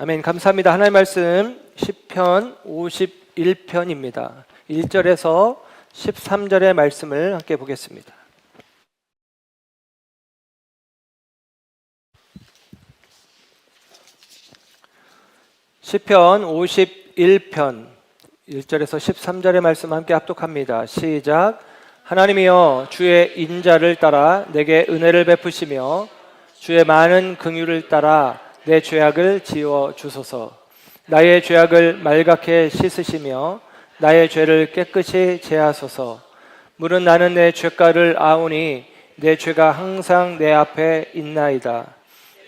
아멘. 감사합니다. 하나님의 말씀 시편 51편입니다. 1절에서 13절의 말씀을 함께 보겠습니다. 시편 51편 1절에서 13절의 말씀 함께 합독합니다. 시작. 하나님이여, 주의 인자를 따라 내게 은혜를 베푸시며 주의 많은 긍휼을 따라 내 죄악을 지워 주소서. 나의 죄악을 말갛게 씻으시며 나의 죄를 깨끗이 제하소서. 물은 나는 내 죄가를 아오니 내 죄가 항상 내 앞에 있나이다.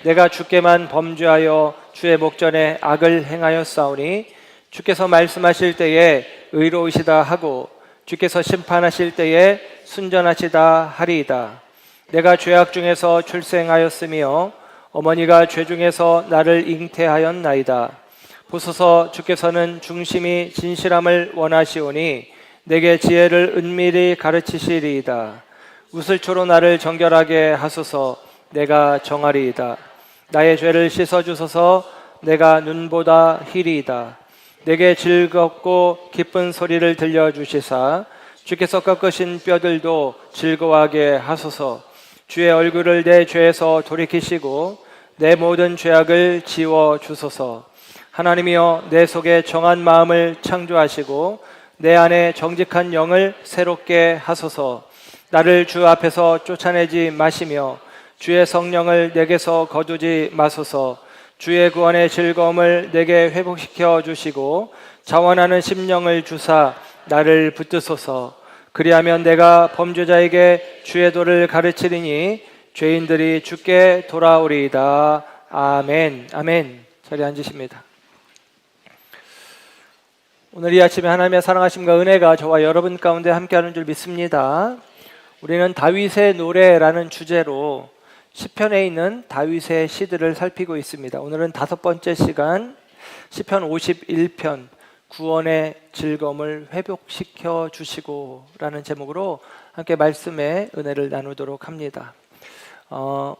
내가 주께만 범죄하여 주의 목전에 악을 행하였사오니 주께서 말씀하실 때에 의로우시다 하고 주께서 심판하실 때에 순전하시다 하리이다. 내가 죄악 중에서 출생하였으며 어머니가 죄 중에서 나를 잉태하였나이다. 보소서, 주께서는 중심이 진실함을 원하시오니 내게 지혜를 은밀히 가르치시리이다. 우슬초로 나를 정결하게 하소서. 내가 정하리이다. 나의 죄를 씻어주소서. 내가 눈보다 희리이다. 내게 즐겁고 기쁜 소리를 들려주시사 주께서 꺾으신 뼈들도 즐거워하게 하소서. 주의 얼굴을 내 죄에서 돌이키시고 내 모든 죄악을 지워주소서. 하나님이여, 내 속에 정한 마음을 창조하시고 내 안에 정직한 영을 새롭게 하소서. 나를 주 앞에서 쫓아내지 마시며 주의 성령을 내게서 거두지 마소서. 주의 구원의 즐거움을 내게 회복시켜 주시고 자원하는 심령을 주사 나를 붙드소서. 그리하면 내가 범죄자에게 주의 도를 가르치리니 죄인들이 주께 돌아오리이다. 아멘. 아멘. 자리에 앉으십니다. 오늘 이 아침에 하나님의 사랑하심과 은혜가 저와 여러분 가운데 함께하는 줄 믿습니다. 우리는 다윗의 노래라는 주제로 시편에 있는 다윗의 시들을 살피고 있습니다. 오늘은 5번째 시간 시편 51편 구원의 즐거움을 회복시켜 주시고 라는 제목으로 함께 말씀의 은혜를 나누도록 합니다.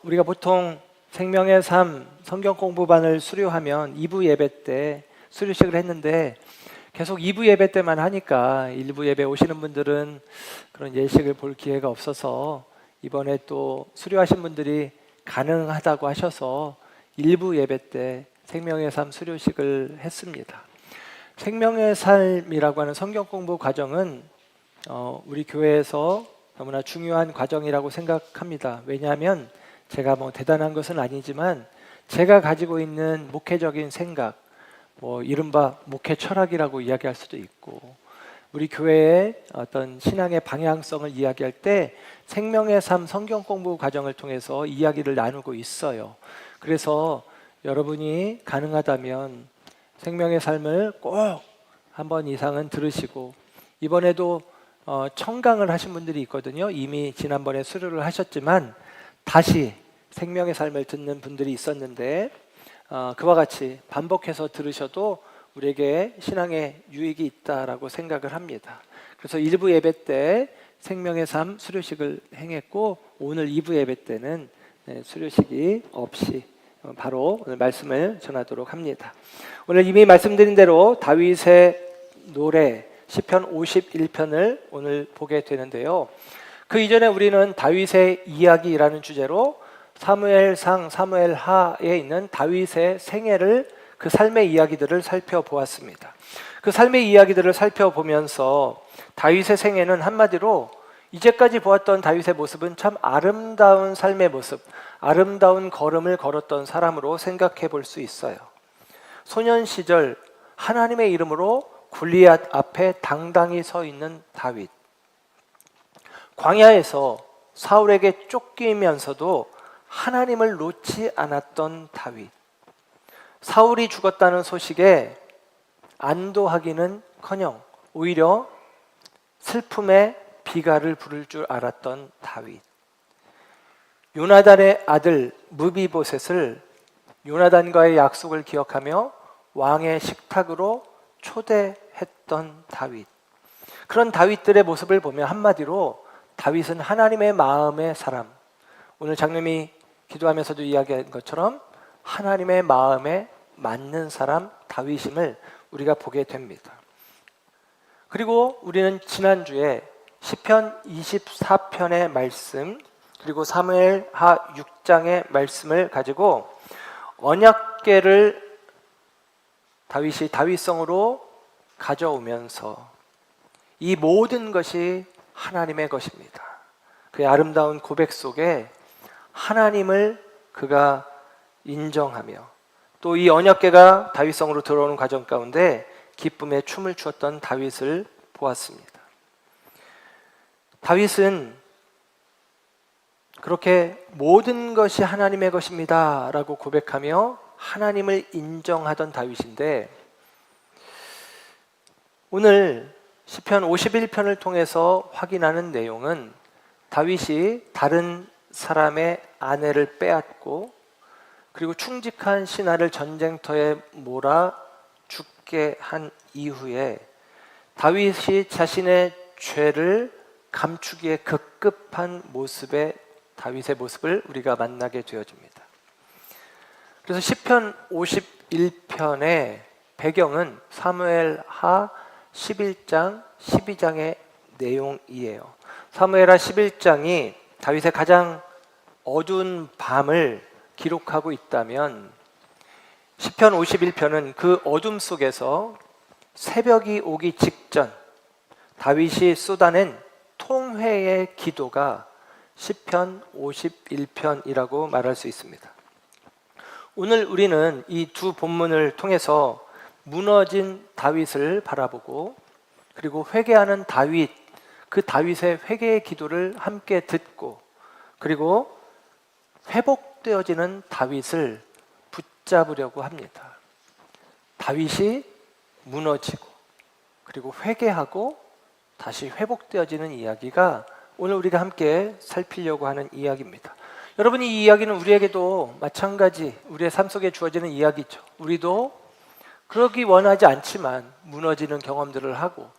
우리가 보통 생명의 삶 성경 공부반을 수료하면 2부 예배 때 수료식을 했는데 계속 2부 예배 때만 하니까 1부 예배 오시는 분들은 그런 예식을 볼 기회가 없어서 이번에 또 수료하신 분들이 가능하다고 하셔서 1부 예배 때 생명의 삶 수료식을 했습니다. 생명의 삶이라고 하는 성경 공부 과정은 우리 교회에서 너무나 중요한 과정이라고 생각합니다. 왜냐하면 제가 대단한 것은 아니지만 제가 가지고 있는 목회적인 생각, 이른바 목회 철학이라고 이야기할 수도 있고 우리 교회의 어떤 신앙의 방향성을 이야기할 때 생명의 삶 성경 공부 과정을 통해서 이야기를 나누고 있어요. 그래서 여러분이 가능하다면 생명의 삶을 꼭 한 번 이상은 들으시고 이번에도 청강을 하신 분들이 있거든요. 이미 지난번에 수료를 하셨지만 다시 생명의 삶을 듣는 분들이 있었는데 그와 같이 반복해서 들으셔도 우리에게 신앙에 유익이 있다라고 생각을 합니다. 그래서 1부 예배 때 생명의 삶 수료식을 행했고 오늘 2부 예배 때는 수료식이 없이 바로 오늘 말씀을 전하도록 합니다. 오늘 이미 말씀드린 대로 다윗의 노래 시편 51편을 오늘 보게 되는데요. 그 이전에 우리는 다윗의 이야기라는 주제로 사무엘상, 사무엘하에 있는 다윗의 생애를 그 삶의 이야기들을 살펴보았습니다. 그 삶의 이야기들을 살펴보면서 다윗의 생애는 한마디로 이제까지 보았던 다윗의 모습은 참 아름다운 삶의 모습, 아름다운 걸음을 걸었던 사람으로 생각해 볼 수 있어요. 소년 시절 하나님의 이름으로 골리앗 앞에 당당히 서 있는 다윗, 광야에서 사울에게 쫓기면서도 하나님을 놓지 않았던 다윗, 사울이 죽었다는 소식에 안도하기는커녕 오히려 슬픔의 비가를 부를 줄 알았던 다윗, 요나단의 아들 무비보셋을 요나단과의 약속을 기억하며 왕의 식탁으로 초대했던 다윗. 그런 다윗들의 모습을 보면 한마디로 다윗은 하나님의 마음의 사람, 오늘 장로님이 기도하면서도 이야기한 것처럼 하나님의 마음의 맞는 사람 다윗임을 우리가 보게 됩니다. 그리고 우리는 지난주에 시편 24편의 말씀 그리고 사무엘하 6장의 말씀을 가지고 언약궤를 다윗이 다윗성으로 가져오면서 이 모든 것이 하나님의 것입니다. 그의 아름다운 고백 속에 하나님을 그가 인정하며 또 이 언약궤가 다윗성으로 들어오는 과정 가운데 기쁨의 춤을 추었던 다윗을 보았습니다. 다윗은 그렇게 모든 것이 하나님의 것입니다 라고 고백하며 하나님을 인정하던 다윗인데, 오늘 시편 51편을 통해서 확인하는 내용은 다윗이 다른 사람의 아내를 빼앗고 그리고 충직한 신하를 전쟁터에 몰아 죽게 한 이후에 다윗이 자신의 죄를 감추기에 급급한 모습의 다윗의 모습을 우리가 만나게 되어집니다. 그래서 시편 51편의 배경은 사무엘하 11장, 12장의 내용이에요. 사무엘하 11장이 다윗의 가장 어두운 밤을 기록하고 있다면 시편 51편은 그 어둠 속에서 새벽이 오기 직전 다윗이 쏟아낸 통회의 기도가 시편 51편이라고 말할 수 있습니다. 오늘 우리는 이 두 본문을 통해서 무너진 다윗을 바라보고 그리고 회개하는 다윗, 그 다윗의 회개의 기도를 함께 듣고 그리고 회복되어지는 다윗을 붙잡으려고 합니다. 다윗이 무너지고 그리고 회개하고 다시 회복되어지는 이야기가 오늘 우리가 함께 살피려고 하는 이야기입니다. 여러분, 이 이야기는 우리에게도 마찬가지 우리의 삶 속에 주어지는 이야기죠. 우리도 그러기 원하지 않지만 무너지는 경험들을 하고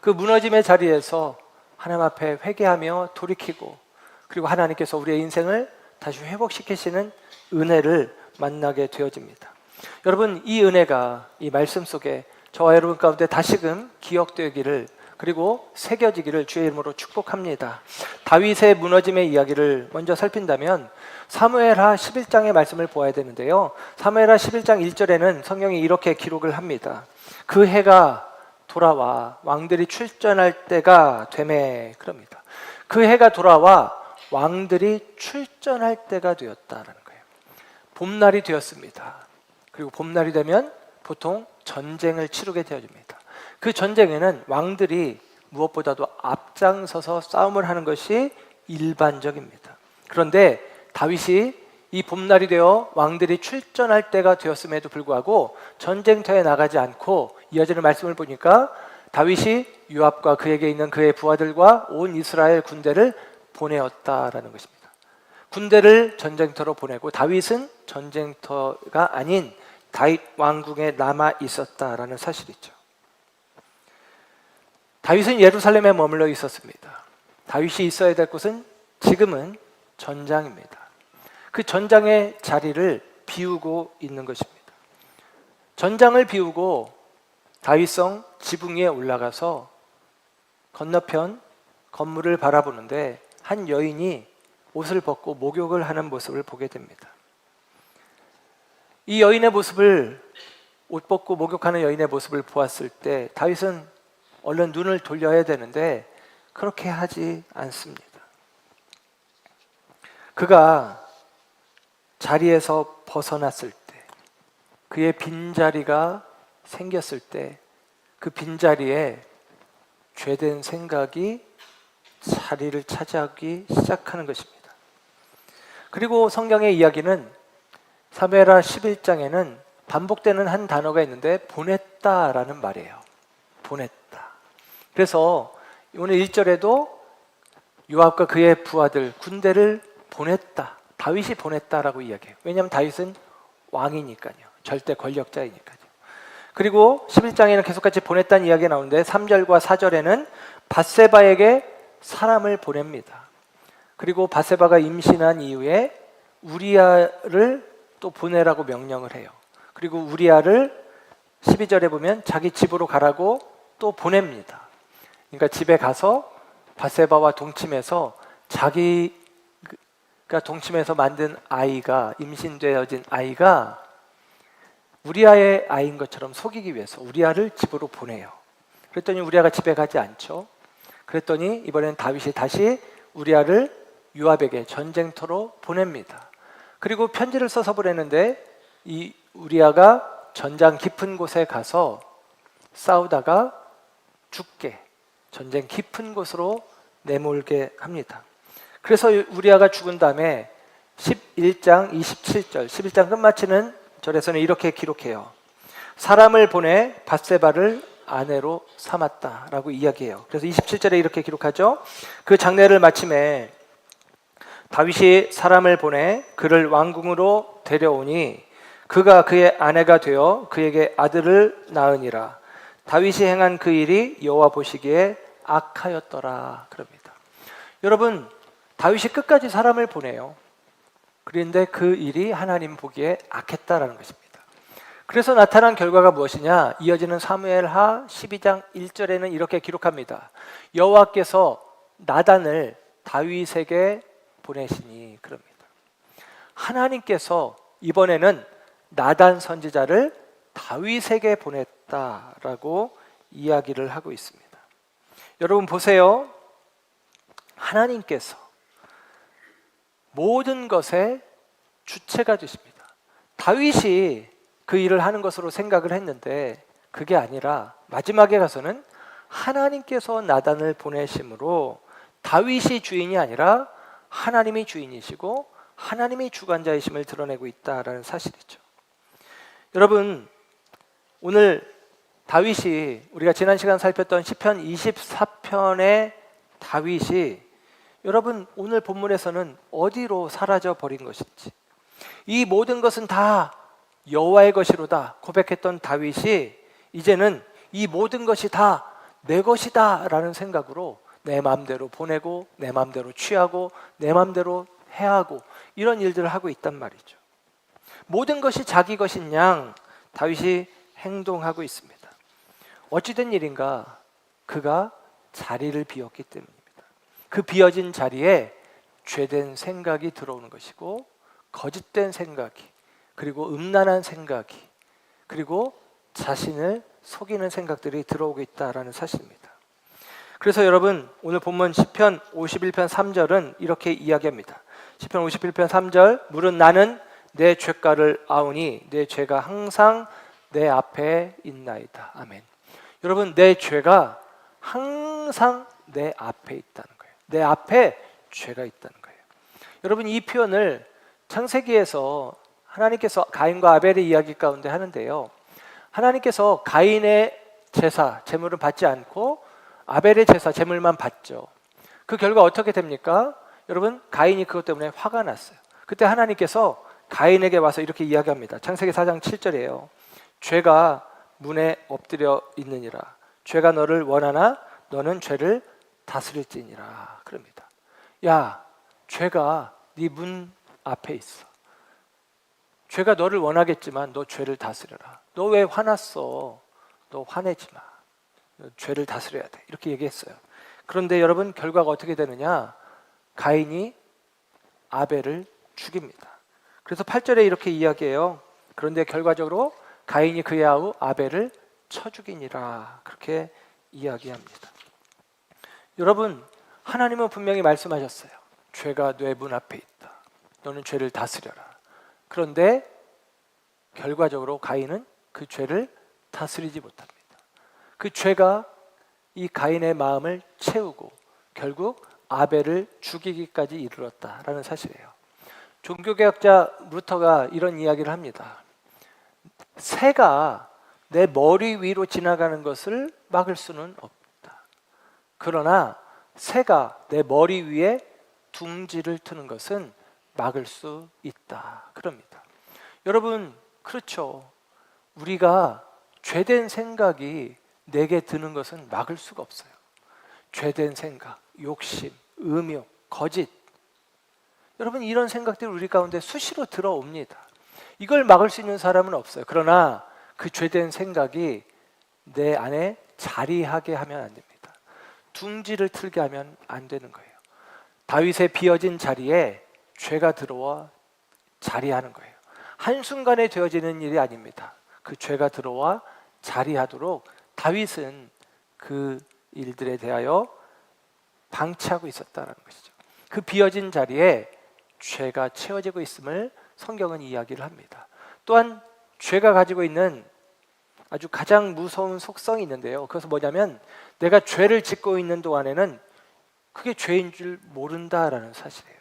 그 무너짐의 자리에서 하나님 앞에 회개하며 돌이키고 그리고 하나님께서 우리의 인생을 다시 회복시키시는 은혜를 만나게 되어집니다. 여러분, 이 은혜가 이 말씀 속에 저와 여러분 가운데 다시금 기억되기를 그리고 새겨지기를 주의 이름으로 축복합니다. 다윗의 무너짐의 이야기를 먼저 살핀다면 사무엘하 11장의 말씀을 보아야 되는데요. 사무엘하 11장 1절에는 성경이 이렇게 기록을 합니다. 그 해가 돌아와 왕들이 출전할 때가 되매, 그럽니다. 그 해가 돌아와 왕들이 출전할 때가 되었다라는 거예요. 봄날이 되었습니다. 그리고 봄날이 되면 보통 전쟁을 치르게 되어집니다. 그 전쟁에는 왕들이 무엇보다도 앞장서서 싸움을 하는 것이 일반적입니다. 그런데 다윗이 이 봄날이 되어 왕들이 출전할 때가 되었음에도 불구하고 전쟁터에 나가지 않고 이어지는 말씀을 보니까 다윗이 요압과 그에게 있는 그의 부하들과 온 이스라엘 군대를 보내었다라는 것입니다. 군대를 전쟁터로 보내고 다윗은 전쟁터가 아닌 다윗 왕궁에 남아 있었다라는 사실이죠. 다윗은 예루살렘에 머물러 있었습니다. 다윗이 있어야 될 곳은 지금은 전장입니다. 그 전장의 자리를 비우고 있는 것입니다. 전장을 비우고 다윗성 지붕 위에 올라가서 건너편 건물을 바라보는데 한 여인이 옷을 벗고 목욕을 하는 모습을 보게 됩니다. 이 여인의 모습을, 옷 벗고 목욕하는 여인의 모습을 보았을 때 다윗은 얼른 눈을 돌려야 되는데 그렇게 하지 않습니다. 그가 자리에서 벗어났을 때, 그의 빈자리가 생겼을 때 그 빈자리에 죄된 생각이 자리를 차지하기 시작하는 것입니다. 그리고 성경의 이야기는 사무엘하 11장에는 반복되는 한 단어가 있는데 보냈다라는 말이에요. 보냈다. 그래서 오늘 1절에도 요압과 그의 부하들, 군대를 보냈다. 다윗이 보냈다라고 이야기해요. 왜냐하면 다윗은 왕이니까요. 절대 권력자이니까요. 그리고 11장에는 계속같이 보냈다는 이야기가 나오는데 3절과 4절에는 밧세바에게 사람을 보냅니다. 그리고 밧세바가 임신한 이후에 우리아를 또 보내라고 명령을 해요. 그리고 우리아를 12절에 보면 자기 집으로 가라고 또 보냅니다. 그러니까 집에 가서 밧세바와 동침해서 자기가 동침해서 만든 아이가, 임신되어진 아이가 우리아의 아이인 것처럼 속이기 위해서 우리아를 집으로 보내요. 그랬더니 우리아가 집에 가지 않죠. 그랬더니 이번엔 다윗이 다시 우리아를 요압에게 전쟁터로 보냅니다. 그리고 편지를 써서 보내는데 이 우리아가 전장 깊은 곳에 가서 싸우다가 죽게, 전쟁 깊은 곳으로 내몰게 합니다. 그래서 우리아가 죽은 다음에 11장 27절, 11장 끝마치는 절에서는 이렇게 기록해요. 사람을 보내 밧세바를 아내로 삼았다라고 이야기해요. 그래서 27절에 이렇게 기록하죠. 그 장례를 마침에 다윗이 사람을 보내 그를 왕궁으로 데려오니 그가 그의 아내가 되어 그에게 아들을 낳으니라. 다윗이 행한 그 일이 여호와 보시기에 악하였더라. 그럽니다. 여러분, 다윗이 끝까지 사람을 보내요. 그런데 그 일이 하나님 보기에 악했다라는 것입니다. 그래서 나타난 결과가 무엇이냐? 이어지는 사무엘하 12장 1절에는 이렇게 기록합니다. 여호와께서 나단을 다윗에게 보내시니 그럽니다. 하나님께서 이번에는 나단 선지자를 다윗에게 보냈다라고 이야기를 하고 있습니다. 여러분 보세요. 하나님께서 모든 것의 주체가 되십니다. 다윗이 그 일을 하는 것으로 생각을 했는데 그게 아니라 마지막에 가서는 하나님께서 나단을 보내심으로 다윗이 주인이 아니라 하나님이 주인이시고 하나님이 주관자이심을 드러내고 있다라는 사실이죠. 여러분, 오늘 다윗이 우리가 지난 시간 살폈던 시편 24편의 다윗이 여러분 오늘 본문에서는 어디로 사라져 버린 것인지, 이 모든 것은 다 여호와의 것이로다 고백했던 다윗이 이제는 이 모든 것이 다 내 것이다 라는 생각으로 내 마음대로 보내고 내 마음대로 취하고 내 마음대로 해하고 이런 일들을 하고 있단 말이죠. 모든 것이 자기 것인 양 다윗이 행동하고 있습니다. 어찌된 일인가? 그가 자리를 비웠기 때문입니다. 그 비어진 자리에 죄된 생각이 들어오는 것이고 거짓된 생각이, 그리고 음란한 생각이, 그리고 자신을 속이는 생각들이 들어오고 있다라는 사실입니다. 그래서 여러분 오늘 본문 시편 51편 3절은 이렇게 이야기합니다. 시편 51편 3절, 물은 나는 내 죄가를 아우니 내 죄가 항상 내 앞에 있나이다. 아멘. 여러분, 내 죄가 항상 내 앞에 있다는 거예요. 내 앞에 죄가 있다는 거예요. 여러분, 이 표현을 창세기에서 하나님께서 가인과 아벨의 이야기 가운데 하는데요, 하나님께서 가인의 제사, 제물을 받지 않고 아벨의 제사, 제물만 받죠. 그 결과 어떻게 됩니까? 여러분, 가인이 그것 때문에 화가 났어요. 그때 하나님께서 가인에게 와서 이렇게 이야기합니다. 창세기 4장 7절이에요. 죄가 문에 엎드려 있느니라. 죄가 너를 원하나 너는 죄를 다스릴지니라. 그럽니다. 야, 죄가 네 문 앞에 있어. 죄가 너를 원하겠지만 너 죄를 다스려라. 너 왜 화났어? 너 화내지 마. 너 죄를 다스려야 돼. 이렇게 얘기했어요. 그런데 여러분, 결과가 어떻게 되느냐? 가인이 아벨을 죽입니다. 그래서 8절에 이렇게 이야기해요. 그런데 결과적으로 가인이 그의 아우 아벨을 쳐 죽이니라. 그렇게 이야기합니다. 여러분, 하나님은 분명히 말씀하셨어요. 죄가 내 문 앞에 있다. 너는 죄를 다스려라. 그런데 결과적으로 가인은 그 죄를 다스리지 못합니다. 그 죄가 이 가인의 마음을 채우고 결국 아벨을 죽이기까지 이르렀다라는 사실이에요. 종교개혁자 루터가 이런 이야기를 합니다. 새가 내 머리 위로 지나가는 것을 막을 수는 없다. 그러나 새가 내 머리 위에 둥지를 트는 것은 막을 수 있다. 그럽니다. 여러분, 그렇죠. 우리가 죄된 생각이 내게 드는 것은 막을 수가 없어요. 죄된 생각, 욕심, 음욕, 거짓, 여러분 이런 생각들이 우리 가운데 수시로 들어옵니다. 이걸 막을 수 있는 사람은 없어요. 그러나 그 죄된 생각이 내 안에 자리하게 하면 안 됩니다. 둥지를 틀게 하면 안 되는 거예요. 다윗의 비어진 자리에 죄가 들어와 자리하는 거예요. 한순간에 되어지는 일이 아닙니다. 그 죄가 들어와 자리하도록 다윗은 그 일들에 대하여 방치하고 있었다는 것이죠. 그 비어진 자리에 죄가 채워지고 있음을 성경은 이야기를 합니다. 또한 죄가 가지고 있는 아주 가장 무서운 속성이 있는데요. 그것은 뭐냐면 내가 죄를 짓고 있는 동안에는 그게 죄인 줄 모른다라는 사실이에요.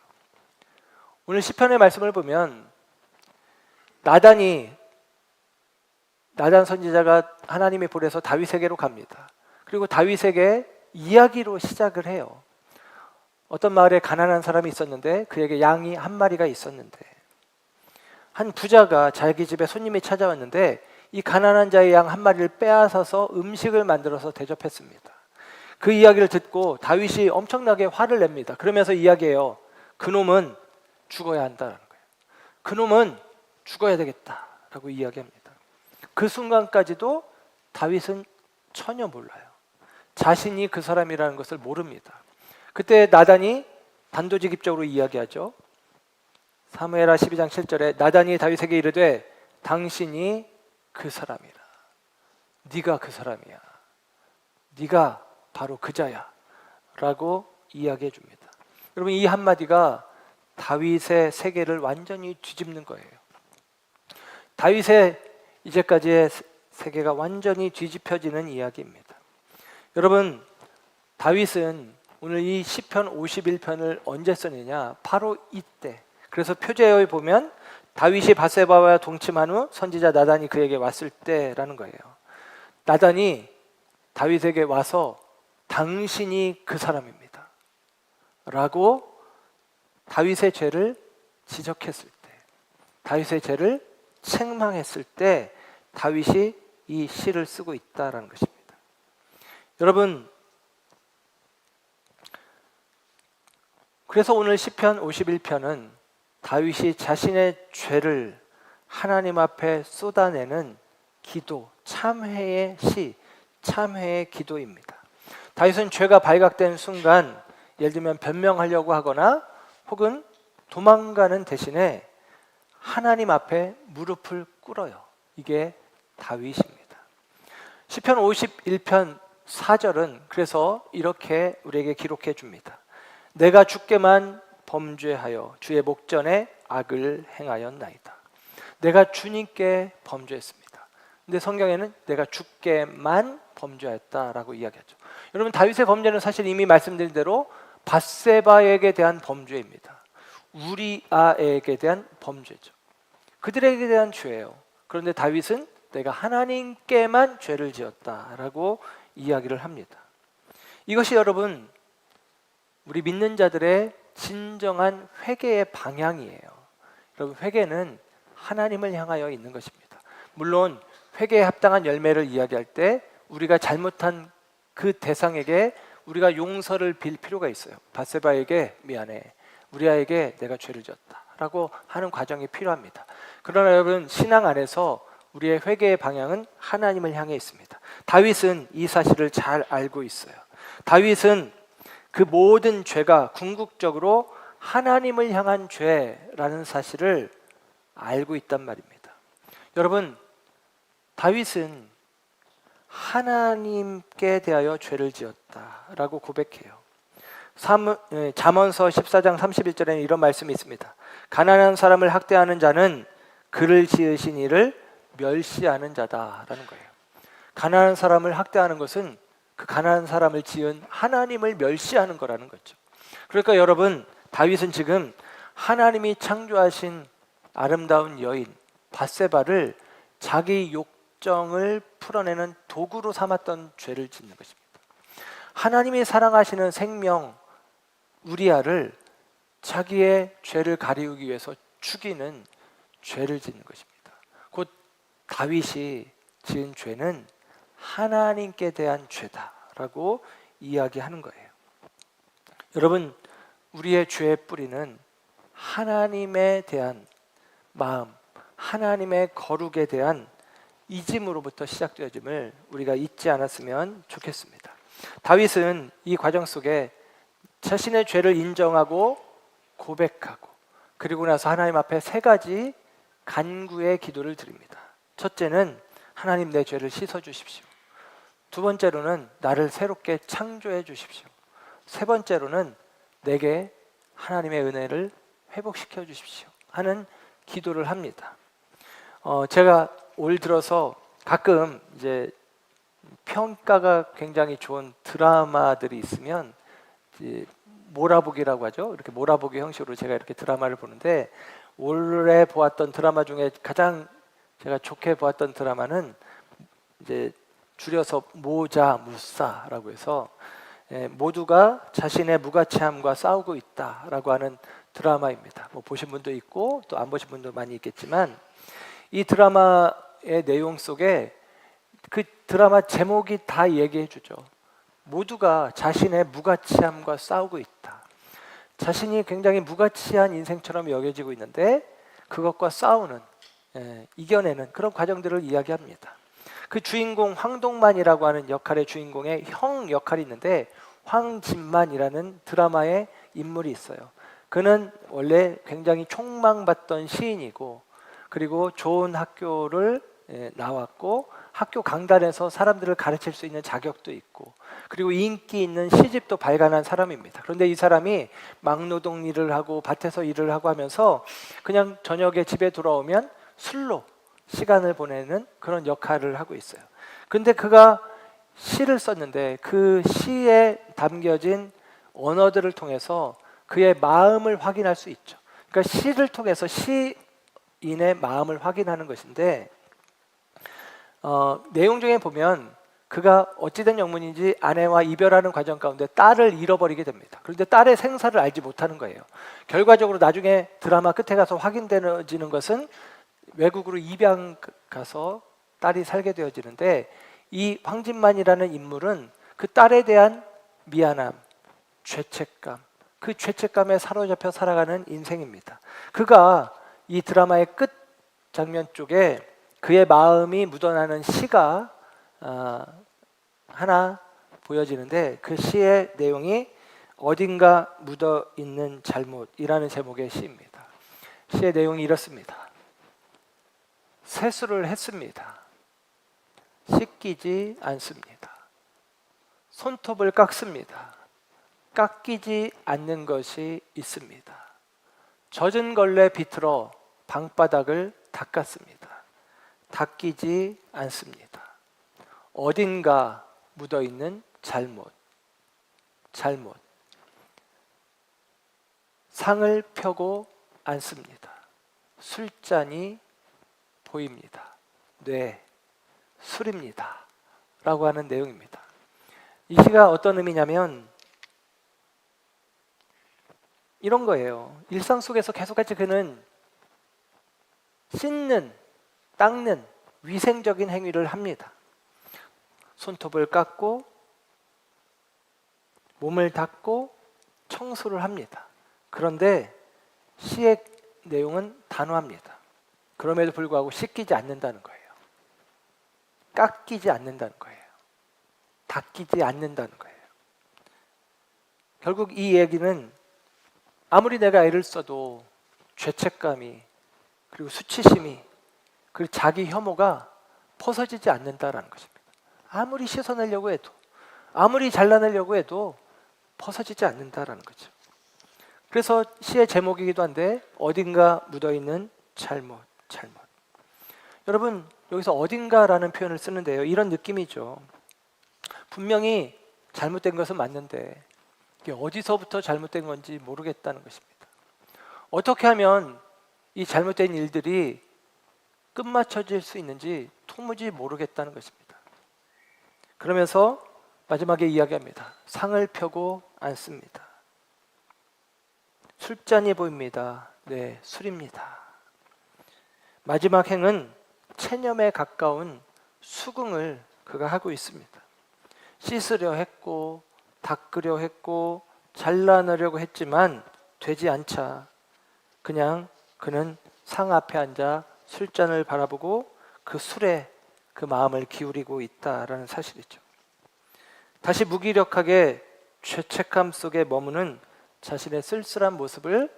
오늘 시편의 말씀을 보면 나단 선지자가 하나님이 보내서 다윗에게로 갑니다. 그리고 다윗에게 이야기로 시작을 해요. 어떤 마을에 가난한 사람이 있었는데 그에게 양이 한 마리가 있었는데 한 부자가 자기 집에 손님이 찾아왔는데 이 가난한 자의 양 한 마리를 빼앗아서 음식을 만들어서 대접했습니다. 그 이야기를 듣고 다윗이 엄청나게 화를 냅니다. 그러면서 이야기해요. 그놈은 죽어야 한다는 거예요. 그놈은 죽어야 되겠다라고 이야기합니다. 그 순간까지도 다윗은 전혀 몰라요. 자신이 그 사람이라는 것을 모릅니다. 그때 나단이 단도직입적으로 이야기하죠. 사무엘하 12장 7절에 나단이 다윗에게 이르되 당신이 그 사람이라. 네가 그 사람이야. 네가 바로 그자야 라고 이야기해 줍니다. 여러분, 이 한마디가 다윗의 세계를 완전히 뒤집는 거예요. 다윗의 이제까지의 세계가 완전히 뒤집혀지는 이야기입니다. 여러분, 다윗은 오늘 이 시편 51편을 언제 썼느냐? 바로 이때. 그래서 표제어에 보면 다윗이 밧세바와 동침한 후 선지자 나단이 그에게 왔을 때라는 거예요. 나단이 다윗에게 와서 당신이 그 사람입니다 라고 다윗의 죄를 지적했을 때, 다윗의 죄를 책망했을 때 다윗이 이 시를 쓰고 있다는 것입니다. 여러분, 그래서 오늘 시편 51편은 다윗이 자신의 죄를 하나님 앞에 쏟아내는 기도, 참회의 시, 참회의 기도입니다. 다윗은 죄가 발각된 순간 예를 들면 변명하려고 하거나 혹은 도망가는 대신에 하나님 앞에 무릎을 꿇어요. 이게 다윗입니다. 시편 51편 4절은 그래서 이렇게 우리에게 기록해 줍니다. 내가 주께만 범죄하여 주의 목전에 악을 행하였나이다. 내가 주님께 범죄했습니다. 근데 성경에는 내가 주께만 범죄했다라고 이야기하죠. 여러분, 다윗의 범죄는 사실 이미 말씀드린 대로 밧세바에게 대한 범죄입니다. 우리아에게 대한 범죄죠. 그들에게 대한 죄예요. 그런데 다윗은 내가 하나님께만 죄를 지었다라고 이야기를 합니다. 이것이 여러분, 우리 믿는 자들의 진정한 회개의 방향이에요. 여러분, 회개는 하나님을 향하여 있는 것입니다. 물론 회개에 합당한 열매를 이야기할 때 우리가 잘못한 그 대상에게 우리가 용서를 빌 필요가 있어요. 밧세바에게 미안해, 우리아에게 내가 죄를 지었다라고 하는 과정이 필요합니다. 그러나 여러분, 신앙 안에서 우리의 회개의 방향은 하나님을 향해 있습니다. 다윗은 이 사실을 잘 알고 있어요. 다윗은 그 모든 죄가 궁극적으로 하나님을 향한 죄라는 사실을 알고 있단 말입니다. 여러분, 다윗은 하나님께 대하여 죄를 지었다라고 고백해요. 잠언서 14장 31절에는 이런 말씀이 있습니다. 가난한 사람을 학대하는 자는 그를 지으신 이를 멸시하는 자다라는 거예요. 가난한 사람을 학대하는 것은 그 가난한 사람을 지은 하나님을 멸시하는 거라는 거죠. 그러니까 여러분, 다윗은 지금 하나님이 창조하신 아름다운 여인 밧세바를 자기 욕정을 풀어내는 도구로 삼았던 죄를 짓는 것입니다. 하나님이 사랑하시는 생명 우리아를 자기의 죄를 가리우기 위해서 죽이는 죄를 짓는 것입니다. 곧 다윗이 지은 죄는 하나님께 대한 죄다라고 이야기하는 거예요. 여러분, 우리의 죄의 뿌리는 하나님에 대한 마음, 하나님의 거룩에 대한 이짐으로부터 시작되어짐을 우리가 잊지 않았으면 좋겠습니다. 다윗은 이 과정 속에 자신의 죄를 인정하고 고백하고 그리고 나서 하나님 앞에 세 가지 간구의 기도를 드립니다. 첫째는 하나님 내 죄를 씻어 주십시오. 두 번째로는 나를 새롭게 창조해 주십시오. 세 번째로는 내게 하나님의 은혜를 회복시켜 주십시오 하는 기도를 합니다. 제가 올 들어서 가끔 이제 평가가 굉장히 좋은 드라마들이 있으면 이제 몰아보기라고 하죠. 이렇게 몰아보기 형식으로 제가 이렇게 드라마를 보는데 올해 보았던 드라마 중에 가장 제가 좋게 보았던 드라마는 이제 줄여서 모자무사라고 해서 모두가 자신의 무가치함과 싸우고 있다라고 하는 드라마입니다. 뭐 보신 분도 있고 또 안 보신 분도 많이 있겠지만 이 드라마의 내용 속에 그 드라마 제목이 다 얘기해 주죠. 모두가 자신의 무가치함과 싸우고 있다. 자신이 굉장히 무가치한 인생처럼 여겨지고 있는데 그것과 싸우는, 이겨내는 그런 과정들을 이야기합니다. 그 주인공 황동만이라고 하는 역할의 주인공의 형 역할이 있는데 황진만이라는 드라마의 인물이 있어요. 그는 원래 굉장히 촉망받던 시인이고 그리고 좋은 학교를 나왔고 학교 강단에서 사람들을 가르칠 수 있는 자격도 있고 그리고 인기 있는 시집도 발간한 사람입니다. 그런데 이 사람이 막노동 일을 하고 밭에서 일을 하고 하면서 그냥 저녁에 집에 돌아오면 술로 시간을 보내는 그런 역할을 하고 있어요. 근데 그가 시를 썼는데 그 시에 담겨진 언어들을 통해서 그의 마음을 확인할 수 있죠. 그러니까 시를 통해서 시인의 마음을 확인하는 것인데 내용 중에 보면 그가 어찌된 영문인지 아내와 이별하는 과정 가운데 딸을 잃어버리게 됩니다. 그런데 딸의 생사를 알지 못하는 거예요. 결과적으로 나중에 드라마 끝에 가서 확인되어지는 것은 외국으로 입양 가서 딸이 살게 되어지는데 이 황진만이라는 인물은 그 딸에 대한 미안함, 죄책감, 그 죄책감에 사로잡혀 살아가는 인생입니다. 그가 이 드라마의 끝 장면 쪽에 그의 마음이 묻어나는 시가 하나 보여지는데 그 시의 내용이 어딘가 묻어있는 잘못이라는 제목의 시입니다. 시의 내용이 이렇습니다. 세수를 했습니다. 씻기지 않습니다. 손톱을 깎습니다. 깎이지 않는 것이 있습니다. 젖은 걸레 비틀어 방바닥을 닦았습니다. 닦이지 않습니다. 어딘가 묻어있는 잘못. 상을 펴고 앉습니다. 술잔이 보입니다. 네, 술입니다. 라고 하는 내용입니다. 이 시가 어떤 의미냐면 이런 거예요. 일상 속에서 계속같이 그는 씻는, 닦는 위생적인 행위를 합니다. 손톱을 깎고 몸을 닦고 청소를 합니다. 그런데 시의 내용은 단호합니다. 그럼에도 불구하고 씻기지 않는다는 거예요. 깎이지 않는다는 거예요. 닦이지 않는다는 거예요. 결국 이 얘기는 아무리 내가 애를 써도 죄책감이 그리고 수치심이 그리고 자기 혐오가 벗어지지 않는다라는 것입니다. 아무리 씻어내려고 해도 아무리 잘라내려고 해도 벗어지지 않는다라는 거죠. 그래서 시의 제목이기도 한데 어딘가 묻어있는 잘못. 여러분 여기서 어딘가라는 표현을 쓰는데요. 이런 느낌이죠. 분명히 잘못된 것은 맞는데 이게 어디서부터 잘못된 건지 모르겠다는 것입니다. 어떻게 하면 이 잘못된 일들이 끝마쳐질 수 있는지 도무지 모르겠다는 것입니다. 그러면서 마지막에 이야기합니다. 상을 펴고 앉습니다. 술잔이 보입니다. 네, 술입니다. 마지막 행은 체념에 가까운 수긍을 그가 하고 있습니다. 씻으려 했고 닦으려 했고 잘라내려고 했지만 되지 않자 그냥 그는 상 앞에 앉아 술잔을 바라보고 그 술에 그 마음을 기울이고 있다라는 사실이죠. 다시 무기력하게 죄책감 속에 머무는 자신의 쓸쓸한 모습을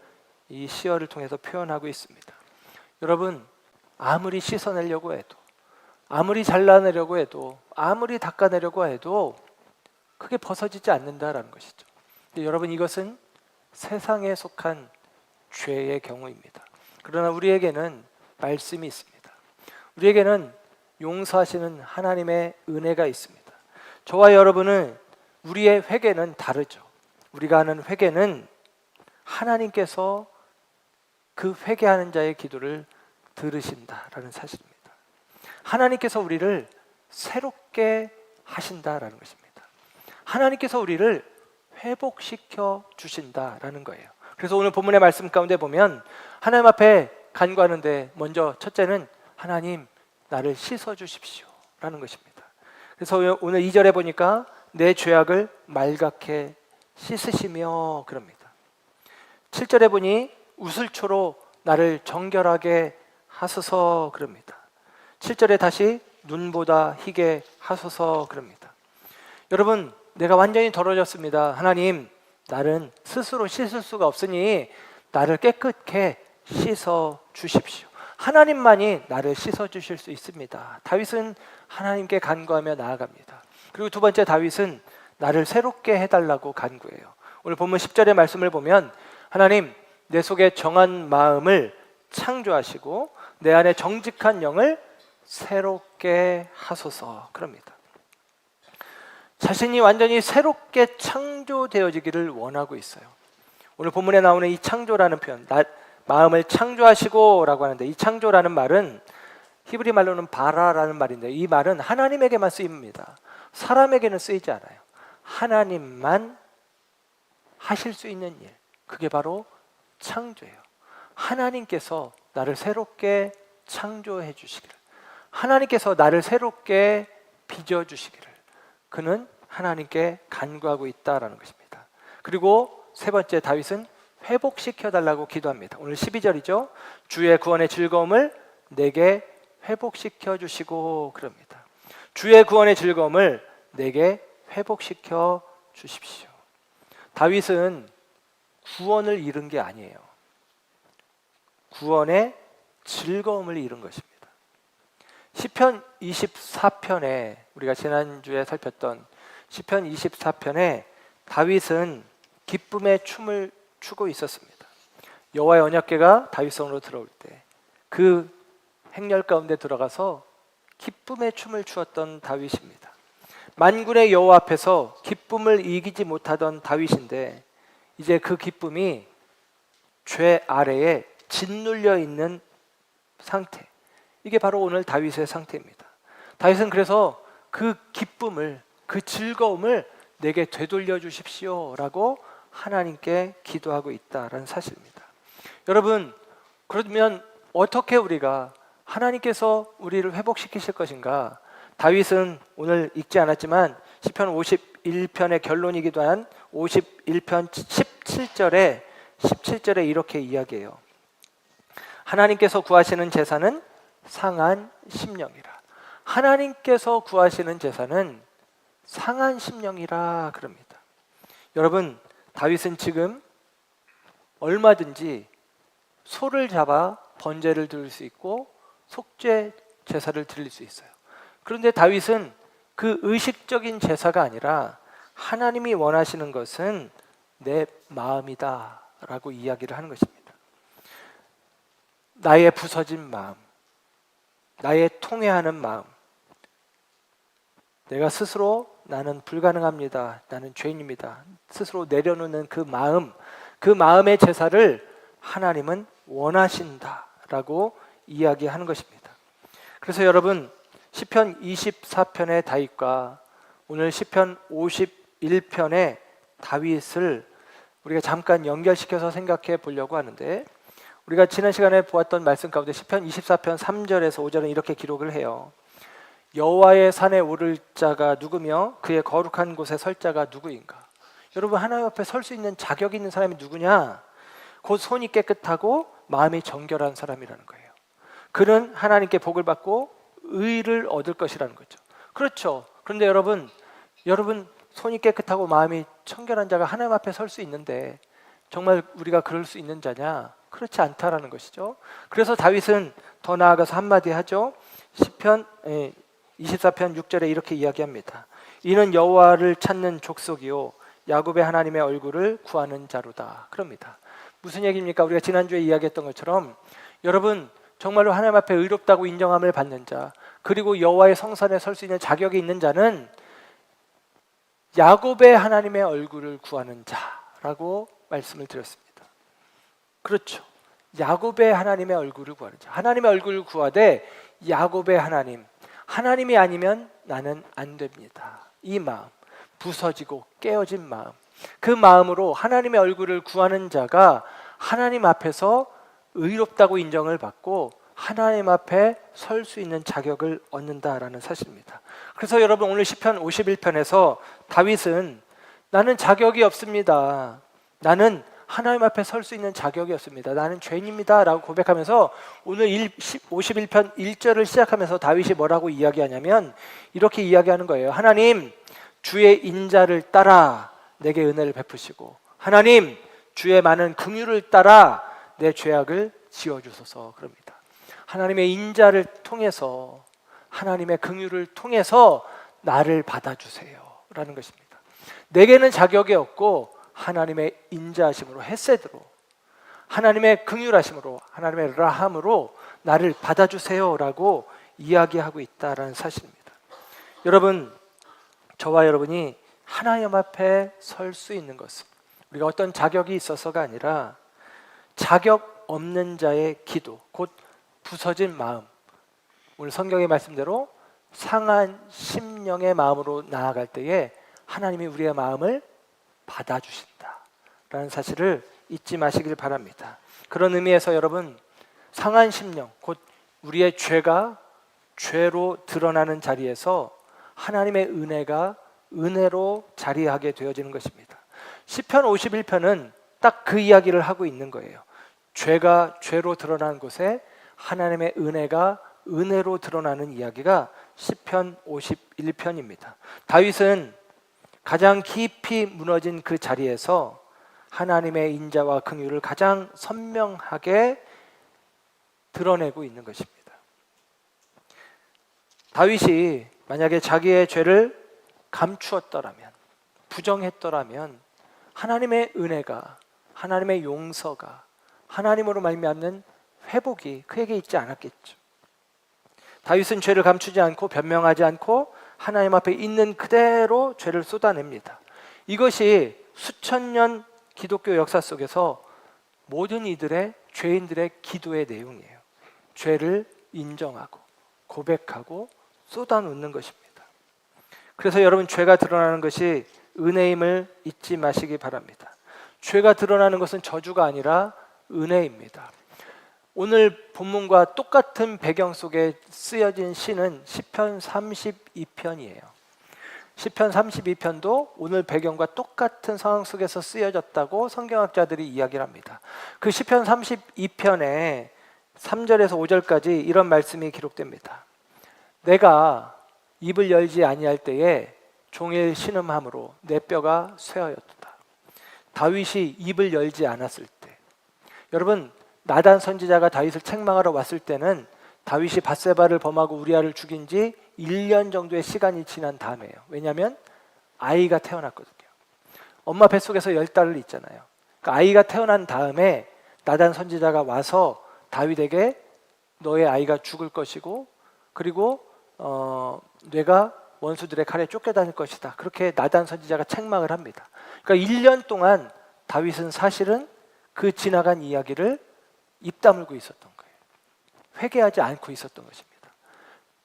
이 시어를 통해서 표현하고 있습니다. 여러분, 아무리 씻어내려고 해도, 아무리 잘라내려고 해도, 아무리 닦아내려고 해도 그게 벗어지지 않는다라는 것이죠. 근데 여러분, 이것은 세상에 속한 죄의 경우입니다. 그러나 우리에게는 말씀이 있습니다. 우리에게는 용서하시는 하나님의 은혜가 있습니다. 저와 여러분은 우리의 회개는 다르죠. 우리가 하는 회개는 하나님께서 그 회개하는 자의 기도를 들으신다라는 사실입니다. 하나님께서 우리를 새롭게 하신다라는 것입니다. 하나님께서 우리를 회복시켜 주신다라는 거예요. 그래서 오늘 본문의 말씀 가운데 보면 하나님 앞에 간구하는데 먼저 첫째는 하나님 나를 씻어 주십시오 라는 것입니다. 그래서 오늘 2절에 보니까 내 죄악을 말갛게 씻으시며 그럽니다. 7절에 보니 우슬초로 나를 정결하게 하소서 그럽니다. 7절에 다시 눈보다 희게 하소서 그럽니다. 여러분, 내가 완전히 더러워졌습니다. 하나님, 나는 스스로 씻을 수가 없으니 나를 깨끗게 씻어 주십시오. 하나님만이 나를 씻어 주실 수 있습니다. 다윗은 하나님께 간구하며 나아갑니다. 그리고 두 번째, 다윗은 나를 새롭게 해달라고 간구해요. 오늘 본문 10절의 말씀을 보면 하나님, 내 속에 정한 마음을 창조하시고 내 안에 정직한 영을 새롭게 하소서 그럽니다. 자신이 완전히 새롭게 창조되어지기를 원하고 있어요. 오늘 본문에 나오는 이 창조라는 표현, 마음을 창조하시고 라고 하는데, 이 창조라는 말은 히브리 말로는 바라라는 말인데, 이 말은 하나님에게만 쓰입니다. 사람에게는 쓰이지 않아요. 하나님만 하실 수 있는 일, 그게 바로 창조예요. 하나님께서 나를 새롭게 창조해 주시기를, 하나님께서 나를 새롭게 빚어주시기를 그는 하나님께 간구하고 있다라는 것입니다. 그리고 세 번째, 다윗은 회복시켜달라고 기도합니다. 오늘 12절이죠. 주의 구원의 즐거움을 내게 회복시켜 주시고 그럽니다. 주의 구원의 즐거움을 내게 회복시켜 주십시오. 다윗은 구원을 잃은 게 아니에요. 구원의 즐거움을 잃은 것입니다. 시편 24편에 우리가 지난주에 살폈던 시편 24편에 다윗은 기쁨의 춤을 추고 있었습니다. 여호와의 언약궤가 다윗성으로 들어올 때 그 행렬 가운데 들어가서 기쁨의 춤을 추었던 다윗입니다. 만군의 여호와 앞에서 기쁨을 이기지 못하던 다윗인데 이제 그 기쁨이 죄 아래에 짓눌려 있는 상태, 이게 바로 오늘 다윗의 상태입니다. 다윗은 그래서 그 기쁨을, 그 즐거움을 내게 되돌려 주십시오 라고 하나님께 기도하고 있다라는 사실입니다. 여러분, 그러면 어떻게 우리가 하나님께서 우리를 회복시키실 것인가? 다윗은 오늘 읽지 않았지만 시편 51편의 결론이기도 한 51편 17절에 이렇게 이야기해요. 하나님께서 구하시는 제사는 상한 심령이라. 하나님께서 구하시는 제사는 상한 심령이라 그럽니다. 여러분, 다윗은 지금 얼마든지 소를 잡아 번제를 드릴 수 있고 속죄 제사를 드릴 수 있어요. 그런데 다윗은 그 의식적인 제사가 아니라 하나님이 원하시는 것은 내 마음이다 라고 이야기를 하는 것입니다. 나의 부서진 마음, 나의 통회하는 마음, 내가 스스로 나는 불가능합니다, 나는 죄인입니다 스스로 내려놓는 그 마음, 그 마음의 제사를 하나님은 원하신다라고 이야기하는 것입니다. 그래서 여러분, 시편 24편의 다윗과 오늘 시편 51편의 다윗을 우리가 잠깐 연결시켜서 생각해 보려고 하는데, 우리가 지난 시간에 보았던 말씀 가운데 시편 24편 3절에서 5절은 이렇게 기록을 해요. 여호와의 산에 오를 자가 누구며 그의 거룩한 곳에 설 자가 누구인가? 여러분, 하나님 앞에 설 수 있는 자격 있는 사람이 누구냐? 곧 손이 깨끗하고 마음이 정결한 사람이라는 거예요. 그는 하나님께 복을 받고 의를 얻을 것이라는 거죠. 그렇죠. 그런데 여러분 손이 깨끗하고 마음이 청결한 자가 하나님 앞에 설 수 있는데 정말 우리가 그럴 수 있는 자냐? 그렇지 않다라는 것이죠. 그래서 다윗은 더 나아가서 한마디 하죠. 시편 24편 6절에 이렇게 이야기합니다. 이는 여호와를 찾는 족속이요 야곱의 하나님의 얼굴을 구하는 자로다. 그럽니다. 무슨 얘기입니까? 우리가 지난주에 이야기했던 것처럼 여러분 정말로 하나님 앞에 의롭다고 인정함을 받는 자, 그리고 여호와의 성산에 설 수 있는 자격이 있는 자는 야곱의 하나님의 얼굴을 구하는 자라고 말씀을 드렸습니다. 그렇죠. 야곱의 하나님의 얼굴을 구하는 자. 하나님의 얼굴을 구하되 야곱의 하나님이 아니면 나는 안 됩니다. 이 마음, 부서지고 깨어진 마음, 그 마음으로 하나님의 얼굴을 구하는 자가 하나님 앞에서 의롭다고 인정을 받고 하나님 앞에 설 수 있는 자격을 얻는다라는 사실입니다. 그래서 여러분 오늘 시편 51편에서 다윗은 나는 자격이 없습니다. 나는 하나님 앞에 설 수 있는 자격이 없습니다. 나는 죄인입니다 라고 고백하면서 오늘 51편 1절을 시작하면서 다윗이 뭐라고 이야기하냐면 이렇게 이야기하는 거예요. 하나님 주의 인자를 따라 내게 은혜를 베푸시고 하나님 주의 많은 긍휼을 따라 내 죄악을 지어주소서. 그럽니다. 하나님의 인자를 통해서 하나님의 긍휼을 통해서 나를 받아주세요 라는 것입니다. 내게는 자격이 없고 하나님의 인자하심으로 헤세드로 하나님의 긍휼하심으로 하나님의 라함으로 나를 받아주세요 라고 이야기하고 있다는 사실입니다. 여러분 저와 여러분이 하나님 앞에 설 수 있는 것은 우리가 어떤 자격이 있어서가 아니라 자격 없는 자의 기도, 곧 부서진 마음, 오늘 성경의 말씀대로 상한 심령의 마음으로 나아갈 때에 하나님이 우리의 마음을 받아주신다라는 사실을 잊지 마시길 바랍니다. 그런 의미에서 여러분 상한 심령, 곧 우리의 죄가 죄로 드러나는 자리에서 하나님의 은혜가 은혜로 자리하게 되어지는 것입니다. 시편 51편은 딱 그 이야기를 하고 있는 거예요. 죄가 죄로 드러나는 곳에 하나님의 은혜가 은혜로 드러나는 이야기가 시편 51편입니다. 다윗은 가장 깊이 무너진 그 자리에서 하나님의 인자와 긍휼을 가장 선명하게 드러내고 있는 것입니다. 다윗이 만약에 자기의 죄를 감추었더라면, 부정했더라면 하나님의 은혜가, 하나님의 용서가, 하나님으로 말미암는 회복이 그에게 있지 않았겠죠. 다윗은 죄를 감추지 않고 변명하지 않고 하나님 앞에 있는 그대로 죄를 쏟아냅니다. 이것이 수천 년 기독교 역사 속에서 모든 이들의 죄인들의 기도의 내용이에요. 죄를 인정하고 고백하고 쏟아놓는 것입니다. 그래서 여러분 죄가 드러나는 것이 은혜임을 잊지 마시기 바랍니다. 죄가 드러나는 것은 저주가 아니라 은혜입니다. 오늘 본문과 똑같은 배경 속에 쓰여진 시는 시편 32편이에요. 시편 32편도 오늘 배경과 똑같은 상황 속에서 쓰여졌다고 성경학자들이 이야기를 합니다. 그 시편 32편에 3절에서 5절까지 이런 말씀이 기록됩니다. 내가 입을 열지 아니할 때에 종일 신음함으로 내 뼈가 쇠하였도다. 다윗이 입을 열지 않았을 때, 여러분 나단 선지자가 다윗을 책망하러 왔을 때는 다윗이 밧세바를 범하고 우리아를 죽인 지 1년 정도의 시간이 지난 다음에요. 왜냐하면 아이가 태어났거든요. 엄마 뱃속에서 10달을 있잖아요. 그러니까 아이가 태어난 다음에 나단 선지자가 와서 다윗에게 너의 아이가 죽을 것이고 그리고 뇌가 원수들의 칼에 쫓겨다닐 것이다. 그렇게 나단 선지자가 책망을 합니다. 그러니까 1년 동안 다윗은 사실은 그 지나간 이야기를 입 다물고 있었던 거예요. 회개하지 않고 있었던 것입니다.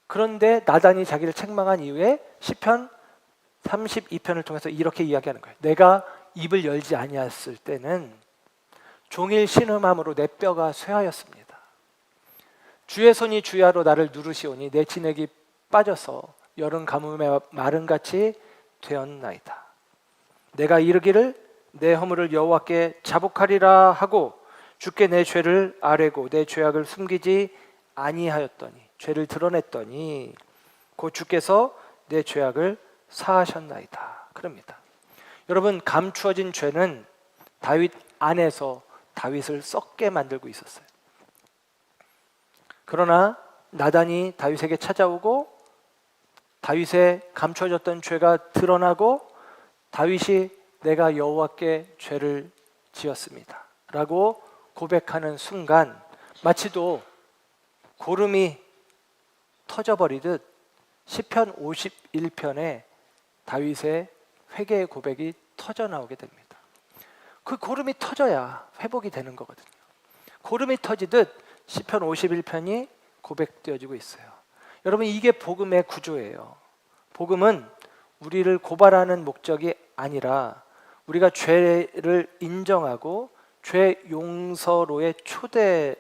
그런데 나단이 자기를 책망한 이후에 시편 32편을 통해서 이렇게 이야기하는 거예요. 내가 입을 열지 아니했을 때는 종일 신음함으로 내 뼈가 쇠하였습니다. 주의 손이 주야로 나를 누르시오니 내 진액이 빠져서 여름 가뭄에 마른같이 되었나이다. 내가 이르기를 내 허물을 여호와께 자복하리라 하고 주께 내 죄를 아뢰고 내 죄악을 숨기지 아니하였더니, 죄를 드러냈더니 곧 주께서 내 죄악을 사하셨나이다. 그럽니다. 여러분, 감추어진 죄는 다윗 안에서 다윗을 썩게 만들고 있었어요. 그러나 나단이 다윗에게 찾아오고 다윗의 감춰졌던 죄가 드러나고 다윗이 내가 여호와께 죄를 지었습니다 라고 고백하는 순간 마치도 고름이 터져버리듯 시편 51편에 다윗의 회개의 고백이 터져나오게 됩니다. 그 고름이 터져야 회복이 되는 거거든요. 고름이 터지듯 시편 51편이 고백되어지고 있어요. 여러분, 이게 복음의 구조예요. 복음은 우리를 고발하는 목적이 아니라 우리가 죄를 인정하고 죄 용서로의 초대를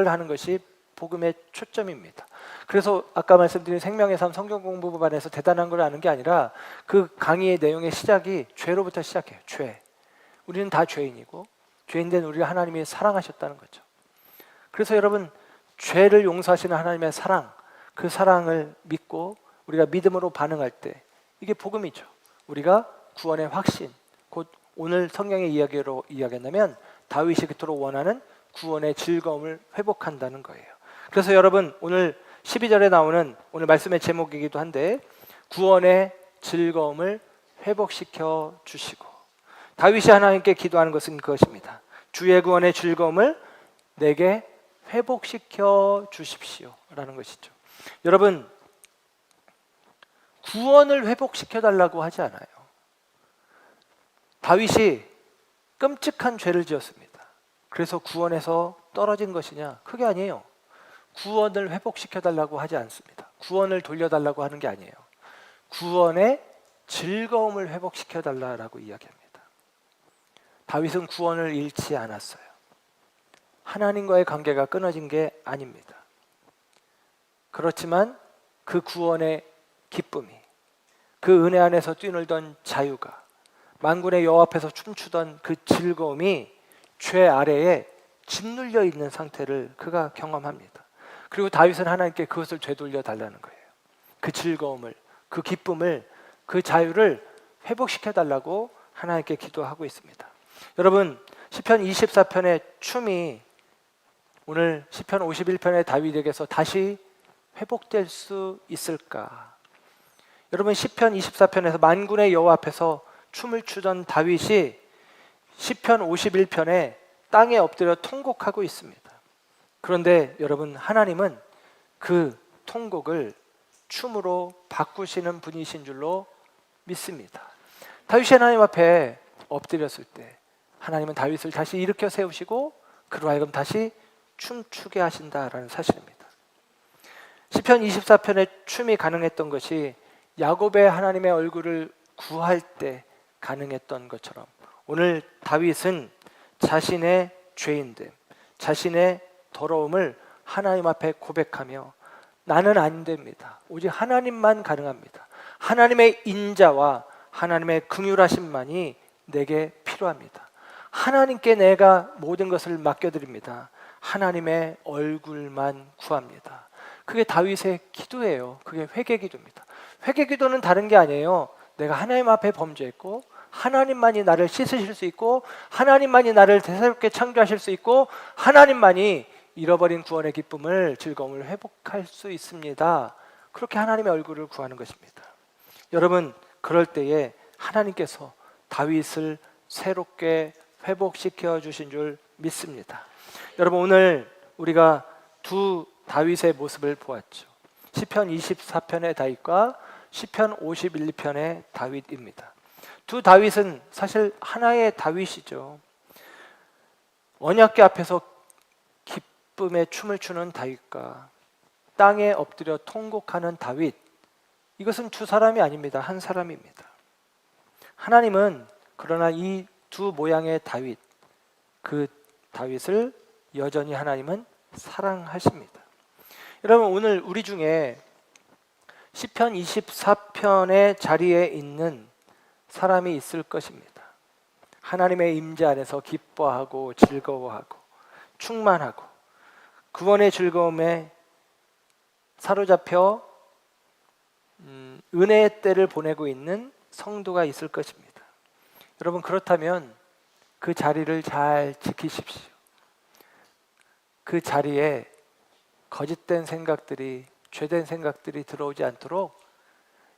하는 것이 복음의 초점입니다. 그래서 아까 말씀드린 생명의 삶 성경 공부반에서 대단한 걸 아는 게 아니라 그 강의의 내용의 시작이 죄로부터 시작해요. 죄. 우리는 다 죄인이고 죄인된 우리를 하나님이 사랑하셨다는 거죠. 그래서 여러분, 죄를 용서하시는 하나님의 사랑, 그 사랑을 믿고 우리가 믿음으로 반응할 때 이게 복음이죠. 우리가 구원의 확신, 곧 오늘 성경의 이야기로 이야기한다면 다윗이 그토록 원하는 구원의 즐거움을 회복한다는 거예요. 그래서 여러분, 오늘 12절에 나오는 오늘 말씀의 제목이기도 한데 구원의 즐거움을 회복시켜 주시고, 다윗이 하나님께 기도하는 것은 그것입니다. 주의 구원의 즐거움을 내게 회복시켜 주십시오 라는 것이죠. 여러분, 구원을 회복시켜 달라고 하지 않아요. 다윗이 끔찍한 죄를 지었습니다. 그래서 구원에서 떨어진 것이냐? 그게 아니에요. 구원을 회복시켜 달라고 하지 않습니다. 구원을 돌려달라고 하는 게 아니에요. 구원의 즐거움을 회복시켜 달라고 이야기합니다. 다윗은 구원을 잃지 않았어요. 하나님과의 관계가 끊어진 게 아닙니다. 그렇지만 그 구원의 기쁨이, 그 은혜 안에서 뛰놀던 자유가, 만군의 여호와 앞에서 춤추던 그 즐거움이 죄 아래에 짓눌려 있는 상태를 그가 경험합니다. 그리고 다윗은 하나님께 그것을 되돌려 달라는 거예요. 그 즐거움을, 그 기쁨을, 그 자유를 회복시켜 달라고 하나님께 기도하고 있습니다. 여러분, 시편 24편의 춤이 오늘 시편 51편의 다윗에게서 다시 회복될 수 있을까? 여러분, 시편 24편에서 만군의 여호와 앞에서 춤을 추던 다윗이 시편 51편에 땅에 엎드려 통곡하고 있습니다. 그런데 여러분, 하나님은 그 통곡을 춤으로 바꾸시는 분이신 줄로 믿습니다. 다윗이 하나님 앞에 엎드렸을 때 하나님은 다윗을 다시 일으켜 세우시고 그로 하여금 다시 춤추게 하신다라는 사실입니다. 시편 24편의 춤이 가능했던 것이 야곱의 하나님의 얼굴을 구할 때 가능했던 것처럼 오늘 다윗은 자신의 죄인됨, 자신의 더러움을 하나님 앞에 고백하며 나는 안 됩니다. 오직 하나님만 가능합니다. 하나님의 인자와 하나님의 긍휼하심만이 내게 필요합니다. 하나님께 내가 모든 것을 맡겨드립니다. 하나님의 얼굴만 구합니다. 그게 다윗의 기도예요. 그게 회개 기도입니다. 회개 기도는 다른 게 아니에요. 내가 하나님 앞에 범죄했고 하나님만이 나를 씻으실 수 있고 하나님만이 나를 새롭게 창조하실 수 있고 하나님만이 잃어버린 구원의 기쁨을, 즐거움을 회복할 수 있습니다. 그렇게 하나님의 얼굴을 구하는 것입니다. 여러분, 그럴 때에 하나님께서 다윗을 새롭게 회복시켜 주신 줄 믿습니다. 여러분, 오늘 우리가 두 다윗의 모습을 보았죠. 시편 24편의 다윗과 시편 51편의 다윗입니다. 두 다윗은 사실 하나의 다윗이죠. 언약궤 앞에서 기쁨의 춤을 추는 다윗과 땅에 엎드려 통곡하는 다윗, 이것은 두 사람이 아닙니다. 한 사람입니다. 하나님은 그러나 이 두 모양의 다윗, 그 다윗을 여전히 하나님은 사랑하십니다. 여러분, 오늘 우리 중에 시편 24편의 자리에 있는 사람이 있을 것입니다. 하나님의 임재 안에서 기뻐하고 즐거워하고 충만하고 구원의 즐거움에 사로잡혀 은혜의 때를 보내고 있는 성도가 있을 것입니다. 여러분, 그렇다면 그 자리를 잘 지키십시오. 그 자리에 거짓된 생각들이, 죄된 생각들이 들어오지 않도록,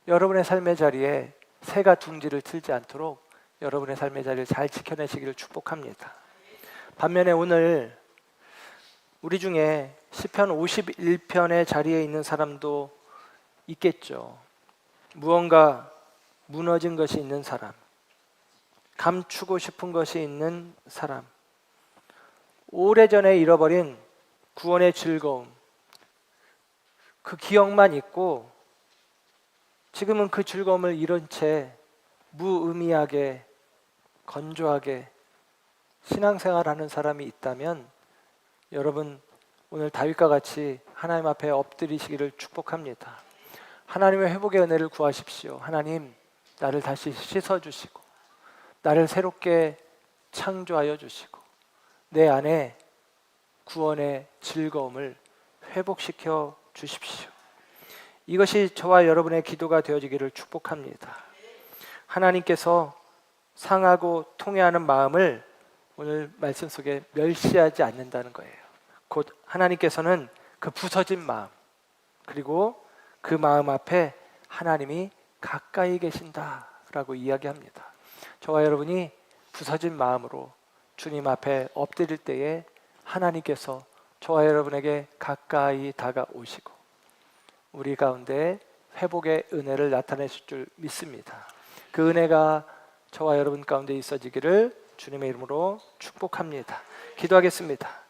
여러분의 삶의 자리에 새가 둥지를 틀지 않도록 여러분의 삶의 자리를 잘 지켜내시기를 축복합니다. 반면에 오늘 우리 중에 시편 51편의 자리에 있는 사람도 있겠죠. 무언가 무너진 것이 있는 사람, 감추고 싶은 것이 있는 사람, 오래전에 잃어버린 구원의 즐거움, 그 기억만 있고 지금은 그 즐거움을 잃은 채 무의미하게, 건조하게 신앙생활하는 사람이 있다면, 여러분 오늘 다윗과 같이 하나님 앞에 엎드리시기를 축복합니다. 하나님의 회복의 은혜를 구하십시오. 하나님, 나를 다시 씻어주시고 나를 새롭게 창조하여 주시고 내 안에 구원의 즐거움을 회복시켜 주십시오. 이것이 저와 여러분의 기도가 되어지기를 축복합니다. 하나님께서 상하고 통회하는 마음을 오늘 말씀 속에 멸시하지 않는다는 거예요. 곧 하나님께서는 그 부서진 마음, 그리고 그 마음 앞에 하나님이 가까이 계신다라고 이야기합니다. 저와 여러분이 부서진 마음으로 주님 앞에 엎드릴 때에 하나님께서 저와 여러분에게 가까이 다가오시고 우리 가운데 회복의 은혜를 나타내실 줄 믿습니다. 그 은혜가 저와 여러분 가운데 있어지기를 주님의 이름으로 축복합니다. 기도하겠습니다.